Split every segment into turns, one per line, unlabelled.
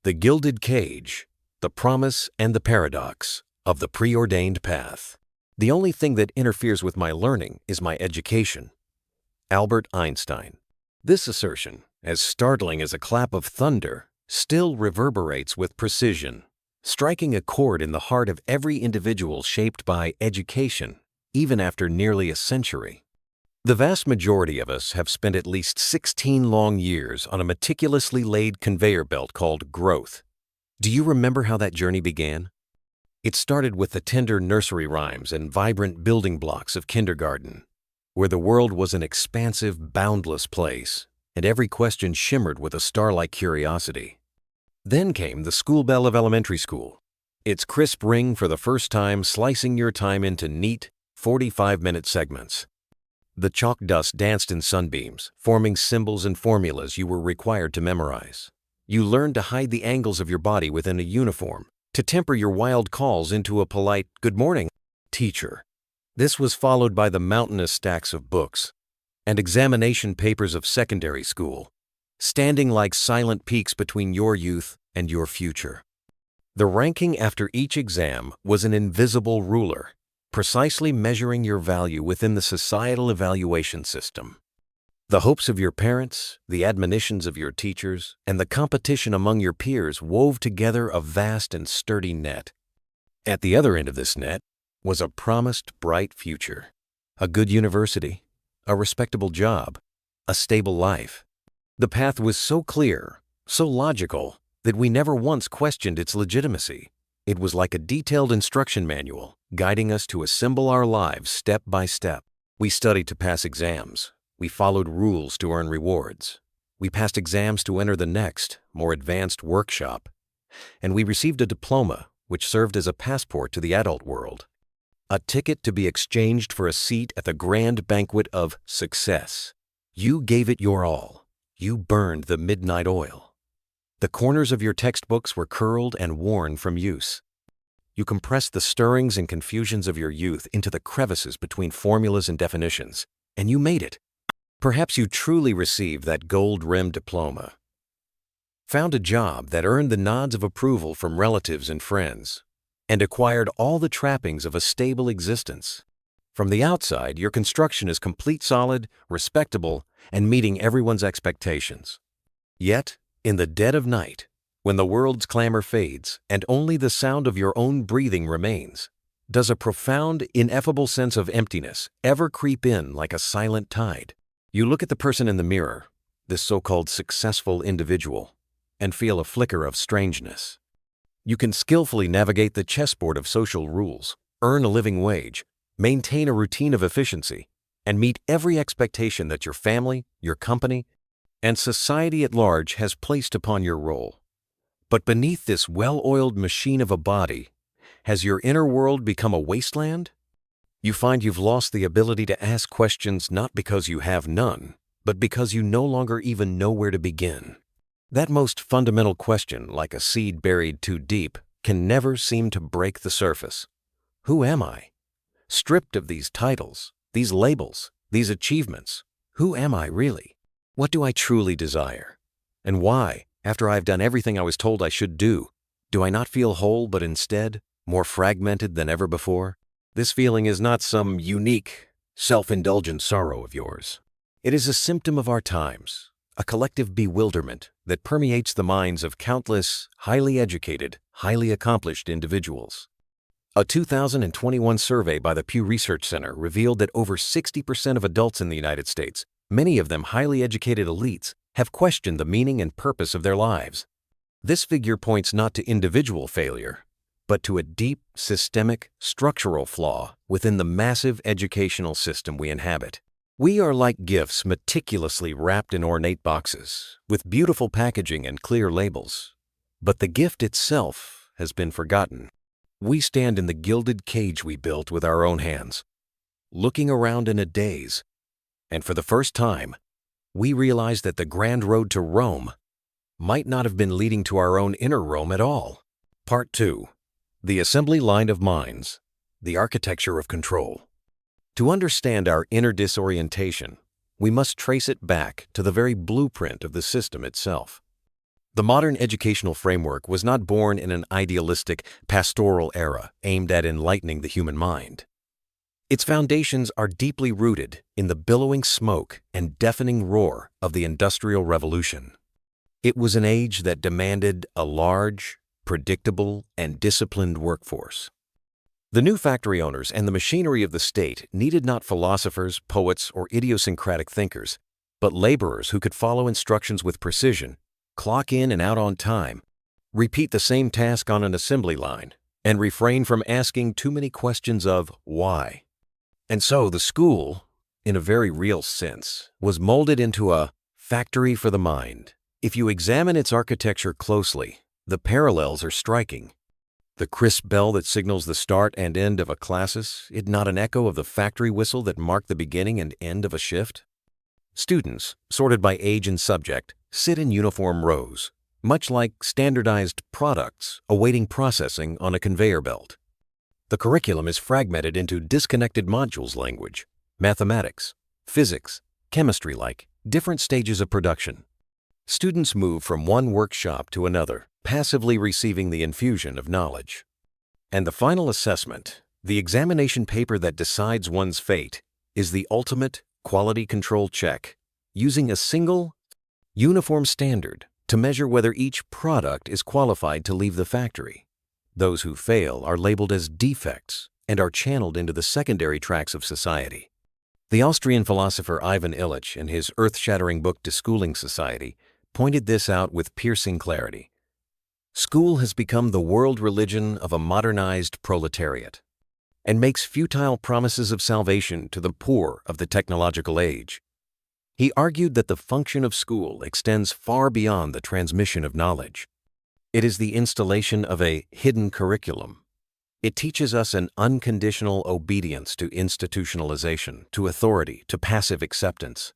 The gilded cage, the promise and the paradox of the preordained path. The only thing that interferes with my learning is my education. Albert Einstein. This assertion, as startling as a clap of thunder, still reverberates with precision, striking a chord in the heart of every individual shaped by education, even after nearly a century. The vast majority of us have spent at least 16 long years on a meticulously laid conveyor belt called growth. Do you remember how that journey began? It started with the tender nursery rhymes and vibrant building blocks of kindergarten, where the world was an expansive, boundless place, and every question shimmered with a star-like curiosity. Then came the school bell of elementary school, its crisp ring for the first time slicing your time into neat, 45-minute segments. The chalk dust danced in sunbeams, forming symbols and formulas you were required to memorize. You learned to hide the angles of your body within a uniform, to temper your wild calls into a polite, "Good morning, teacher." This was followed by the mountainous stacks of books and examination papers of secondary school, standing like silent peaks between your youth and your future. The ranking after each exam was an invisible ruler, precisely measuring your value within the societal evaluation system. The hopes of your parents, the admonitions of your teachers, and the competition among your peers wove together a vast and sturdy net. At the other end of this net was a promised bright future, a good university, a respectable job, a stable life. The path was so clear, so logical, that we never once questioned its legitimacy. It was like a detailed instruction manual, guiding us to assemble our lives step by step. We studied to pass exams. We followed rules to earn rewards. We passed exams to enter the next, more advanced workshop. And we received a diploma, which served as a passport to the adult world. A ticket to be exchanged for a seat at the grand banquet of success. You gave it your all. You burned the midnight oil. The corners of your textbooks were curled and worn from use. You compressed the stirrings and confusions of your youth into the crevices between formulas and definitions, and you made it. Perhaps you truly received that gold-rimmed diploma, found a job that earned the nods of approval from relatives and friends, and acquired all the trappings of a stable existence. From the outside, your construction is complete, solid, respectable, and meeting everyone's expectations. Yet, in the dead of night, when the world's clamor fades and only the sound of your own breathing remains, does a profound, ineffable sense of emptiness ever creep in like a silent tide? You look at the person in the mirror, this so-called successful individual, and feel a flicker of strangeness. You can skillfully navigate the chessboard of social rules, earn a living wage, maintain a routine of efficiency, and meet every expectation that your family, your company, and society at large has placed upon your role. But beneath this well-oiled machine of a body, has your inner world become a wasteland? You find you've lost the ability to ask questions not because you have none, but because you no longer even know where to begin. That most fundamental question, like a seed buried too deep, can never seem to break the surface. Who am I? Stripped of these titles, these labels, these achievements, who am I really? What do I truly desire? And why, after I've done everything I was told I should do I not feel whole but instead more fragmented than ever before? This feeling is not some unique, self-indulgent sorrow of yours. It is a symptom of our times, a collective bewilderment that permeates the minds of countless, highly educated, highly accomplished individuals. A 2021 survey by the Pew Research Center revealed that over 60% of adults in the United States, many of them highly educated elites, have questioned the meaning and purpose of their lives. This figure points not to individual failure, but to a deep, systemic, structural flaw within the massive educational system we inhabit. We are like gifts meticulously wrapped in ornate boxes, with beautiful packaging and clear labels. But the gift itself has been forgotten. We stand in the gilded cage we built with our own hands, looking around in a daze, and for the first time, we realize that the grand road to Rome might not have been leading to our own inner Rome at all. Part 2. The Assembly Line of Minds, the Architecture of Control. To understand our inner disorientation, we must trace it back to the very blueprint of the system itself. The modern educational framework was not born in an idealistic, pastoral era aimed at enlightening the human mind. Its foundations are deeply rooted in the billowing smoke and deafening roar of the Industrial Revolution. It was an age that demanded a large, predictable, and disciplined workforce. The new factory owners and the machinery of the state needed not philosophers, poets, or idiosyncratic thinkers, but laborers who could follow instructions with precision, clock in and out on time, repeat the same task on an assembly line, and refrain from asking too many questions of why. And so the school, in a very real sense, was molded into a factory for the mind. If you examine its architecture closely, the parallels are striking. The crisp bell that signals the start and end of a class, is not an echo of the factory whistle that marked the beginning and end of a shift? Students, sorted by age and subject, sit in uniform rows, much like standardized products awaiting processing on a conveyor belt. The curriculum is fragmented into disconnected modules: language, mathematics, physics, chemistry, like different stages of production. Students move from one workshop to another, passively receiving the infusion of knowledge. And the final assessment, the examination paper that decides one's fate, is the ultimate quality control check, using a single, uniform standard to measure whether each product is qualified to leave the factory. Those who fail are labeled as defects and are channeled into the secondary tracks of society. The Austrian philosopher Ivan Illich, in his earth-shattering book Deschooling Society, pointed this out with piercing clarity. School has become the world religion of a modernized proletariat and makes futile promises of salvation to the poor of the technological age. He argued that the function of school extends far beyond the transmission of knowledge. It is the installation of a hidden curriculum. It teaches us an unconditional obedience to institutionalization, to authority, to passive acceptance.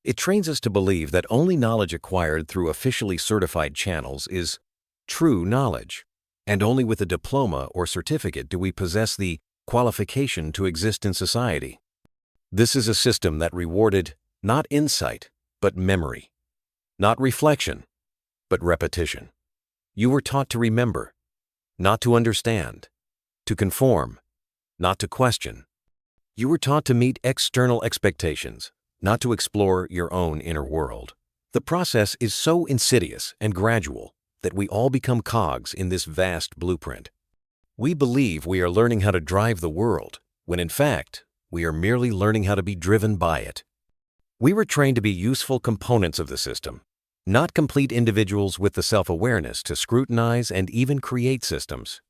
It trains us to believe that only knowledge acquired through officially certified channels is true knowledge, and only with a diploma or certificate do we possess the qualification to exist in society. This is a system that rewarded not insight, but memory, not reflection, but repetition. You were taught to remember, not to understand, to conform, not to question. You were taught to meet external expectations, not to explore your own inner world. The process is so insidious and gradual that we all become cogs in this vast blueprint. We believe we are learning how to drive the world, when in fact, we are merely learning how to be driven by it. We were trained to be useful components of the system, not complete individuals with the self-awareness to scrutinize and even create systems.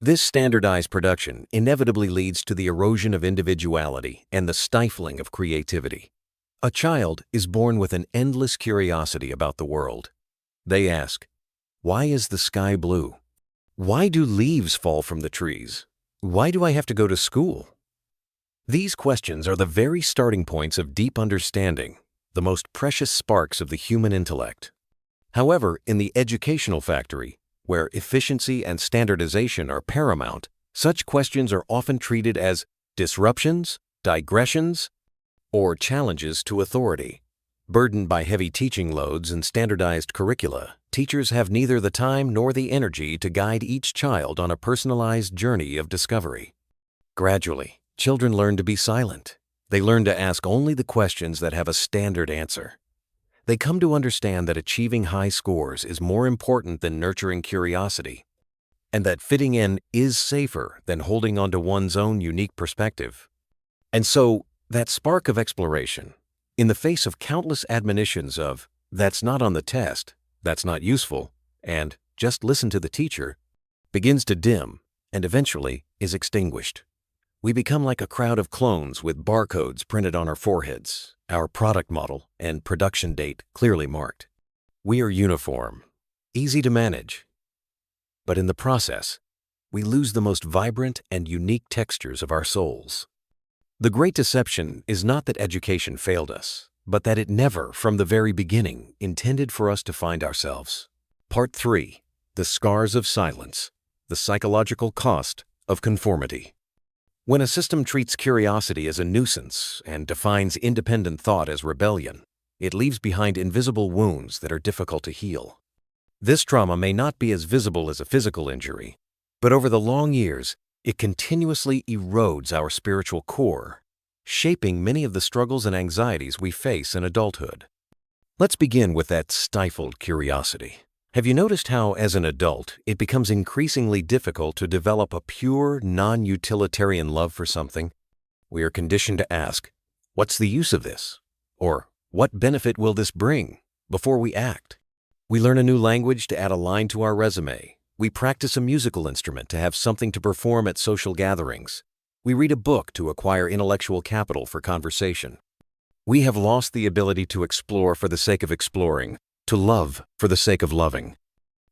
This standardized production inevitably leads to the erosion of individuality and the stifling of creativity. A child is born with an endless curiosity about the world. They ask, why is the sky blue? Why do leaves fall from the trees? Why do I have to go to school? These questions are the very starting points of deep understanding, the most precious sparks of the human intellect. However, in the educational factory, where efficiency and standardization are paramount, such questions are often treated as disruptions, digressions, or challenges to authority. Burdened by heavy teaching loads and standardized curricula, teachers have neither the time nor the energy to guide each child on a personalized journey of discovery. Gradually, children learn to be silent. They learn to ask only the questions that have a standard answer. They come to understand that achieving high scores is more important than nurturing curiosity, and that fitting in is safer than holding on to one's own unique perspective. And so, that spark of exploration, in the face of countless admonitions of, that's not on the test, that's not useful, and just listen to the teacher, begins to dim and eventually is extinguished. We become like a crowd of clones with barcodes printed on our foreheads, our product model and production date clearly marked. We are uniform, easy to manage, but in the process, we lose the most vibrant and unique textures of our souls. The great deception is not that education failed us, but that it never, from the very beginning, intended for us to find ourselves. Part 3. The Scars of Silence, the Psychological Cost of Conformity. When a system treats curiosity as a nuisance and defines independent thought as rebellion, it leaves behind invisible wounds that are difficult to heal. This trauma may not be as visible as a physical injury, but over the long years, it continuously erodes our spiritual core, shaping many of the struggles and anxieties we face in adulthood. Let's begin with that stifled curiosity. Have you noticed how, as an adult, it becomes increasingly difficult to develop a pure, non-utilitarian love for something? We are conditioned to ask, "What's the use of this?" Or, "What benefit will this bring?" before we act. We learn a new language to add a line to our resume. We practice a musical instrument to have something to perform at social gatherings. We read a book to acquire intellectual capital for conversation. We have lost the ability to explore for the sake of exploring, to love for the sake of loving.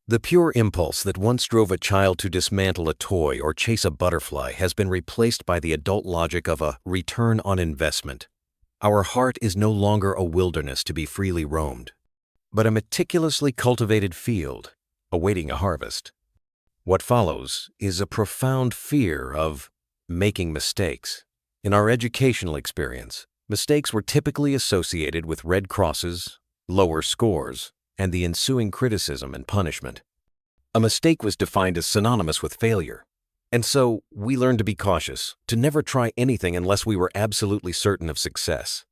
The pure impulse that once drove a child to dismantle a toy or chase a butterfly has been replaced by the adult logic of a return on investment. Our heart is no longer a wilderness to be freely roamed, but a meticulously cultivated field awaiting a harvest. What follows is a profound fear of making mistakes. In our educational experience, mistakes were typically associated with red crosses, lower scores, and the ensuing criticism and punishment. A mistake was defined as synonymous with failure, and so we learned to be cautious, to never try anything unless we were absolutely certain of success.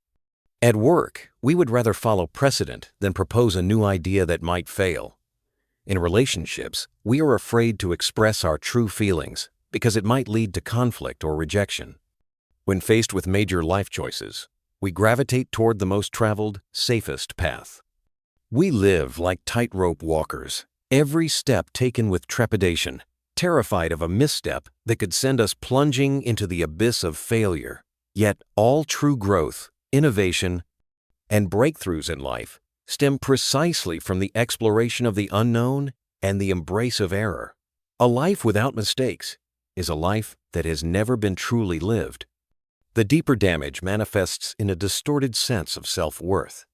At work, we would rather follow precedent than propose a new idea that might fail. In relationships, we are afraid to express our true feelings because it might lead to conflict or rejection. When faced with major life choices, we gravitate toward the most traveled, safest path. We live like tightrope walkers, every step taken with trepidation, terrified of a misstep that could send us plunging into the abyss of failure. Yet all true growth, innovation, and breakthroughs in life stem precisely from the exploration of the unknown and the embrace of error. A life without mistakes is a life that has never been truly lived. The deeper damage manifests in a distorted sense of self-worth.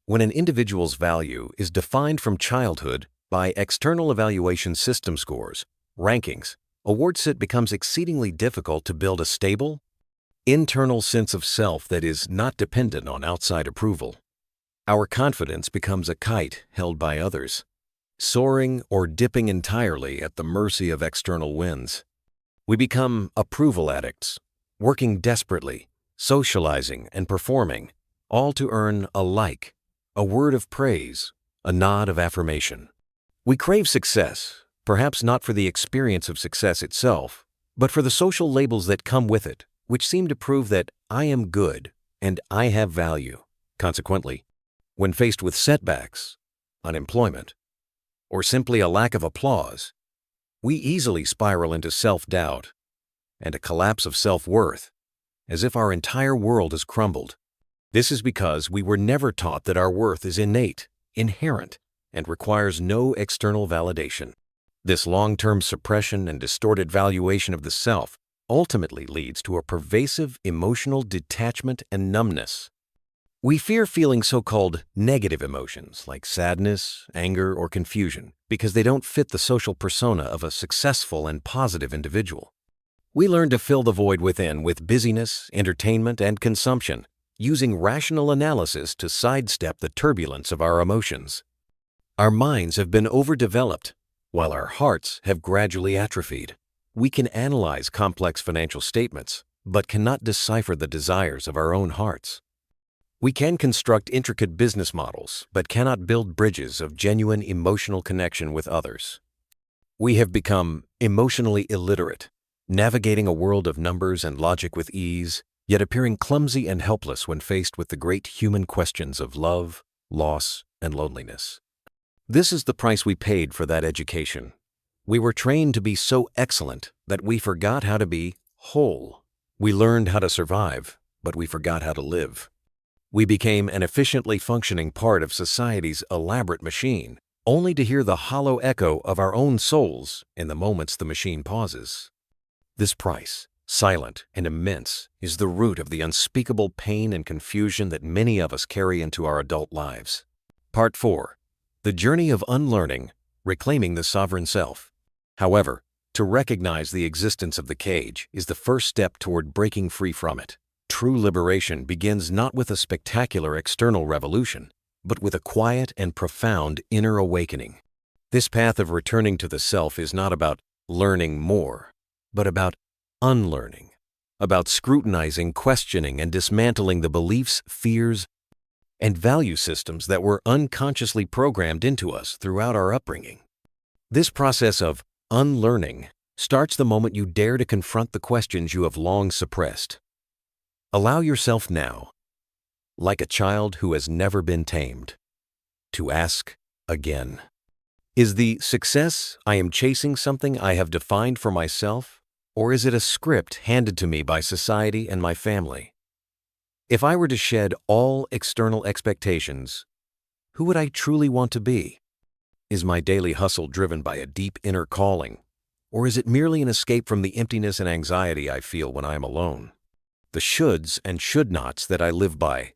When an individual's value is defined from childhood by external evaluation system scores, rankings, awards, it becomes exceedingly difficult to build a stable, internal sense of self that is not dependent on outside approval. Our confidence becomes a kite held by others, soaring or dipping entirely at the mercy of external winds. We become approval addicts, working desperately, socializing and performing, all to earn a like, a word of praise, a nod of affirmation. We crave success, perhaps not for the experience of success itself, but for the social labels that come with it, which seem to prove that I am good and I have value. Consequently, when faced with setbacks, unemployment, or simply a lack of applause, we easily spiral into self-doubt and a collapse of self-worth, as if our entire world has crumbled. This is because we were never taught that our worth is innate, inherent, and requires no external validation. This long-term suppression and distorted valuation of the self ultimately leads to a pervasive emotional detachment and numbness. We fear feeling so-called negative emotions like sadness, anger, or confusion because they don't fit the social persona of a successful and positive individual. We learn to fill the void within with busyness, entertainment, and consumption, using rational analysis to sidestep the turbulence of our emotions. Our minds have been overdeveloped, while our hearts have gradually atrophied. We can analyze complex financial statements, but cannot decipher the desires of our own hearts. We can construct intricate business models, but cannot build bridges of genuine emotional connection with others. We have become emotionally illiterate, navigating a world of numbers and logic with ease, yet appearing clumsy and helpless when faced with the great human questions of love, loss, and loneliness. This is the price we paid for that education. We were trained to be so excellent that we forgot how to be whole. We learned how to survive, but we forgot how to live. We became an efficiently functioning part of society's elaborate machine, only to hear the hollow echo of our own souls in the moments the machine pauses. This price, silent and immense, is the root of the unspeakable pain and confusion that many of us carry into our adult lives. Part 4. The Journey of Unlearning, Reclaiming the Sovereign Self. However, to recognize the existence of the cage is the first step toward breaking free from it. True liberation begins not with a spectacular external revolution, but with a quiet and profound inner awakening. This path of returning to the self is not about learning more, but about unlearning, about scrutinizing, questioning, and dismantling the beliefs, fears, and value systems that were unconsciously programmed into us throughout our upbringing. This process of unlearning starts the moment you dare to confront the questions you have long suppressed. Allow yourself now, like a child who has never been tamed, to ask again. Is the success I am chasing something I have defined for myself, or is it a script handed to me by society and my family? If I were to shed all external expectations, who would I truly want to be? Is my daily hustle driven by a deep inner calling, or is it merely an escape from the emptiness and anxiety I feel when I am alone? The shoulds and should-nots that I live by,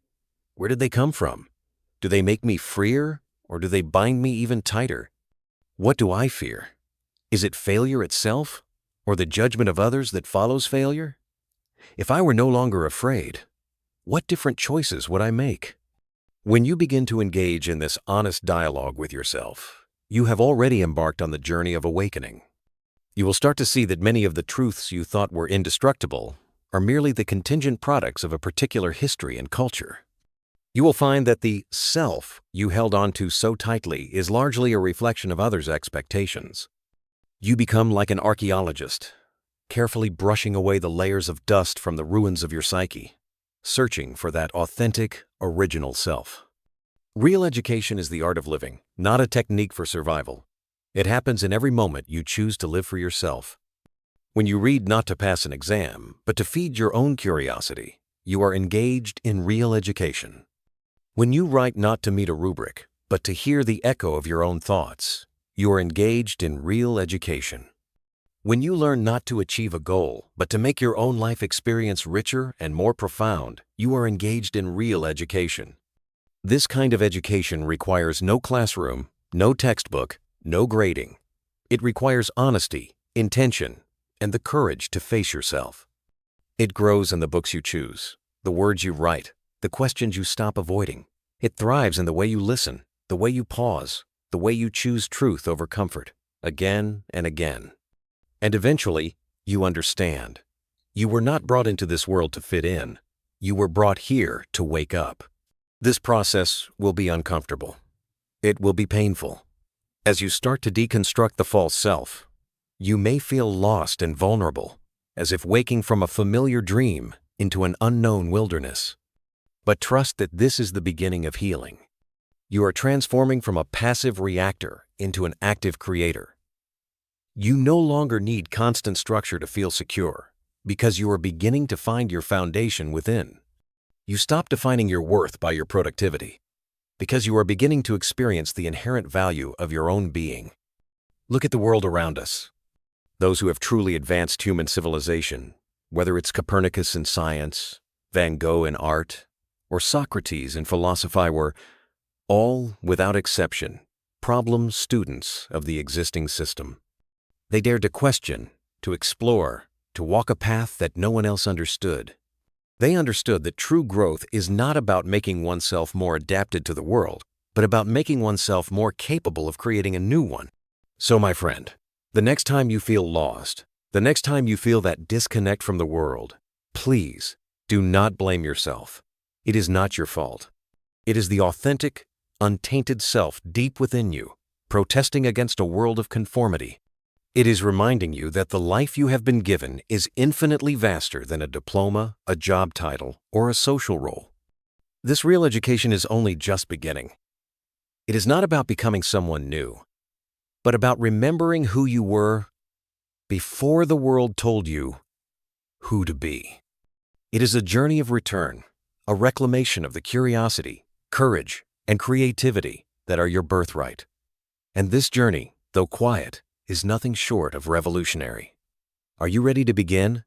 where did they come from? Do they make me freer, or do they bind me even tighter? What do I fear? Is it failure itself, or the judgment of others that follows failure? If I were no longer afraid, what different choices would I make? When you begin to engage in this honest dialogue with yourself, you have already embarked on the journey of awakening. You will start to see that many of the truths you thought were indestructible are merely the contingent products of a particular history and culture. You will find that the self you held onto so tightly is largely a reflection of others' expectations. You become like an archaeologist, carefully brushing away the layers of dust from the ruins of your psyche, searching for that authentic, original self. Real education is the art of living, not a technique for survival. It happens in every moment you choose to live for yourself. When you read not to pass an exam, but to feed your own curiosity, you are engaged in real education. When you write not to meet a rubric, but to hear the echo of your own thoughts, you are engaged in real education. When you learn not to achieve a goal, but to make your own life experience richer and more profound, you are engaged in real education. This kind of education requires no classroom, no textbook, no grading. It requires honesty, intention, and the courage to face yourself. It grows in the books you choose, the words you write, the questions you stop avoiding. It thrives in the way you listen, the way you pause, the way you choose truth over comfort, again and again. And eventually, you understand. You were not brought into this world to fit in. You were brought here to wake up. This process will be uncomfortable. It will be painful. As you start to deconstruct the false self, you may feel lost and vulnerable, as if waking from a familiar dream into an unknown wilderness. But trust that this is the beginning of healing. You are transforming from a passive reactor into an active creator. You no longer need constant structure to feel secure, because you are beginning to find your foundation within. You stop defining your worth by your productivity, because you are beginning to experience the inherent value of your own being. Look at the world around us. Those who have truly advanced human civilization, whether it's Copernicus in science, Van Gogh in art, or Socrates in philosophy, were all, without exception, problem students of the existing system. They dared to question, to explore, to walk a path that no one else understood. They understood that true growth is not about making oneself more adapted to the world, but about making oneself more capable of creating a new one. So, my friend, the next time you feel lost, the next time you feel that disconnect from the world, please do not blame yourself. It is not your fault. It is the authentic, untainted self deep within you, protesting against a world of conformity. It is reminding you that the life you have been given is infinitely vaster than a diploma, a job title, or a social role. This real education is only just beginning. It is not about becoming someone new, but about remembering who you were before the world told you who to be. It is a journey of return, a reclamation of the curiosity, courage, and creativity that are your birthright. And this journey, though quiet, is nothing short of revolutionary. Are you ready to begin?